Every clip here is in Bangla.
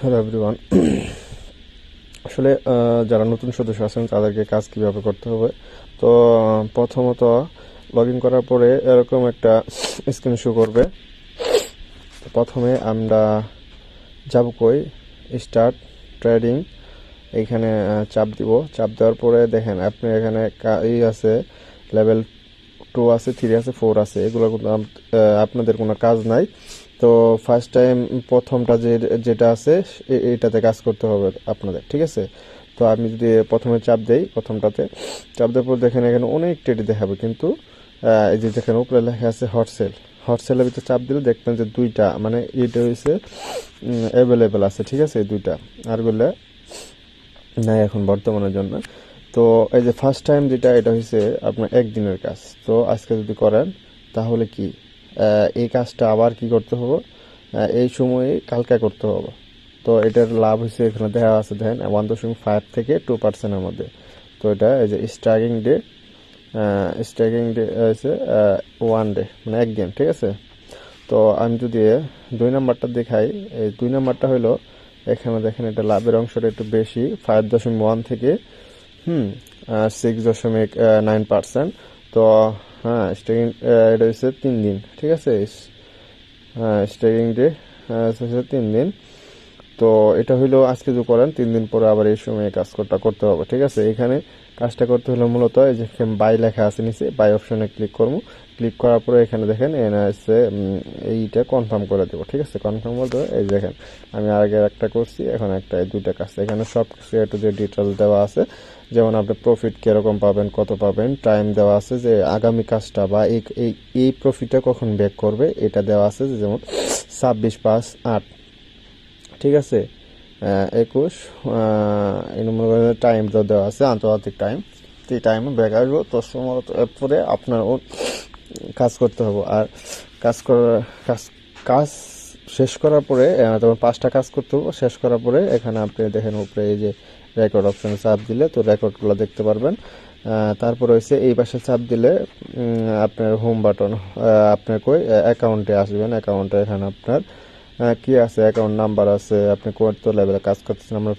Hello everyone. আসলে যারা নতুন সদস্য আছেন তাদেরকে কাজ কিভাবে করতে হবে, তো প্রথমত লগ ইন করার পরে এরকম একটা স্ক্রিন শো করবে। তো প্রথমে আমরা যাব কই, স্টার্ট ট্রেডিং, এইখানে চাপ দিব। চাপ দেওয়ার পরে দেখেন আপনি এখানে আছে, লেভেল 2 আছে, 3 আছে, 4 আছে, এগুলো কিন্তু আপনাদের কোনো কাজ নাই। তো ফার্স্ট টাইম প্রথমটা যেটা আছে এইটাতে কাজ করতে হবে আপনাদের, ঠিক আছে? তো আমি যদি প্রথমে চাপ দেই, প্রথমটাতে চাপ দেওয়ার পর দেখেন এখানে অনেক ট্রেড দেখাবে, কিন্তু এই যে যেখানে উপরে লেখা আছে হট সেলের ভিতরে চাপ দিলে দেখবেন যে দুইটা, মানে এটা হয়েছে অ্যাভেলেবেল আছে, ঠিক আছে? এই দুইটা, আরগুলো নাই এখন বর্তমানের জন্য। তো এই যে ফার্স্ট টাইম যেটা, এটা হচ্ছে আপনার একদিনের কাজ। তো আজকে যদি করেন তাহলে কি এই কাজটা আবার কি করতে হবে, এই সময়ে কালকে করতে হবে। তো এটার লাভ হচ্ছে এখানে দেওয়া আছে, দেখেন 1.5 থেকে 2%-এর মধ্যে। তো এটা এই যে স্ট্রাইকিং ডে হচ্ছে 1 ডে, মানে একদিন, ঠিক আছে? তো আমি যদি 2 নাম্বারটা দেখাই, এই 2 নাম্বারটা হলো এখানে দেখেন এটা লাভের অংশটা একটু বেশি, 5.1 থেকে 6.9%। তো হ্যাঁ, স্ট্রাইকিং এটা হচ্ছে 3 দিন, ঠিক আছে? স্ট্রাইকিং ডে হচ্ছে 3 দিন। তো এটা হইলো আজকে যদি করেন 3 দিন পরে আবার এই সময় কাজটা করতে হবে, ঠিক আছে? এখানে কাজটা করতে হলে মূলত এই যে বাই লেখা আছে নিচে, বাই অপশনে ক্লিক করবো। ক্লিক করার পরে এখানে দেখেন এখানে আছে এইটা কনফার্ম করে দেবো, ঠিক আছে? কনফার্ম করে দেবো। এই দেখেন আমি আগে একটা করছি, এখন একটা, এই দুইটা কাজ। এখানে সব কিছু একটু যে ডিটেলস দেওয়া আছে, যেমন আপনি প্রফিট কিরকম পাবেন, কত পাবেন, টাইম দেওয়া আছে, যে আগামী কাজটা বা এই প্রফিটটা কখন ব্যাক করবে এটা দেওয়া আছে, যেমন 26/5/8, ঠিক আছে? 21 এই নম্বর টাইম তো দেওয়া আছে, আন্তর্জাতিক টাইম। তো এই টাইমে ব্যাক আসবো, তো সময় পরে আপনার কাজ করতে হবে। আর কাজ করার কাজ কাজ শেষ করার পরে তোমার 5টা কাজ করতে হবে। শেষ করার পরে এখানে আপনি দেখেন উপরে এই যে রেকর্ড অপশনে চাপ দিলে তো রেকর্ডগুলো দেখতে পারবেন। তারপরে হচ্ছে এই পাশে চাপ দিলে আপনার হোম বাটন, আপনার কই অ্যাকাউন্টে আসবেন। অ্যাকাউন্টে এখানে আপনার কি আছে, অ্যাকাউন্ট নাম্বার আছে, আপনি কত লেভেলে কাজ করতেছেন, আপনার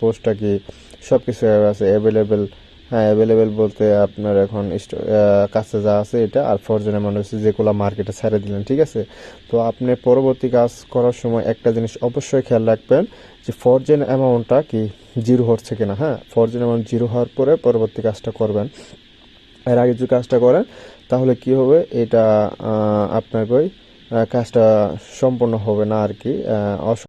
পোস্টটা কি, সব কিছু আছে অ্যাভেলেবেল। হ্যাঁ, অ্যাভেলেবেল বলতে আপনার এখন কাছে যা আছে এটা, আর ফরজেন অ্যামাউন্ট হচ্ছে যেগুলো মার্কেটে ছেড়ে দিলেন, ঠিক আছে? তো আপনি পরবর্তী কাজ করার সময় একটা জিনিস অবশ্যই খেয়াল রাখবেন, যে ফরজেন অ্যামাউন্টটা কি জিরো হচ্ছে কিনা। হ্যাঁ, ফরজেন অ্যামাউন্ট জিরো হওয়ার পরে পরবর্তী কাজটা করবেন। এর আগে যদি কাজটা করেন তাহলে কি হবে, এটা আপনার কাজটা সম্পূর্ণ হবে না আর কি।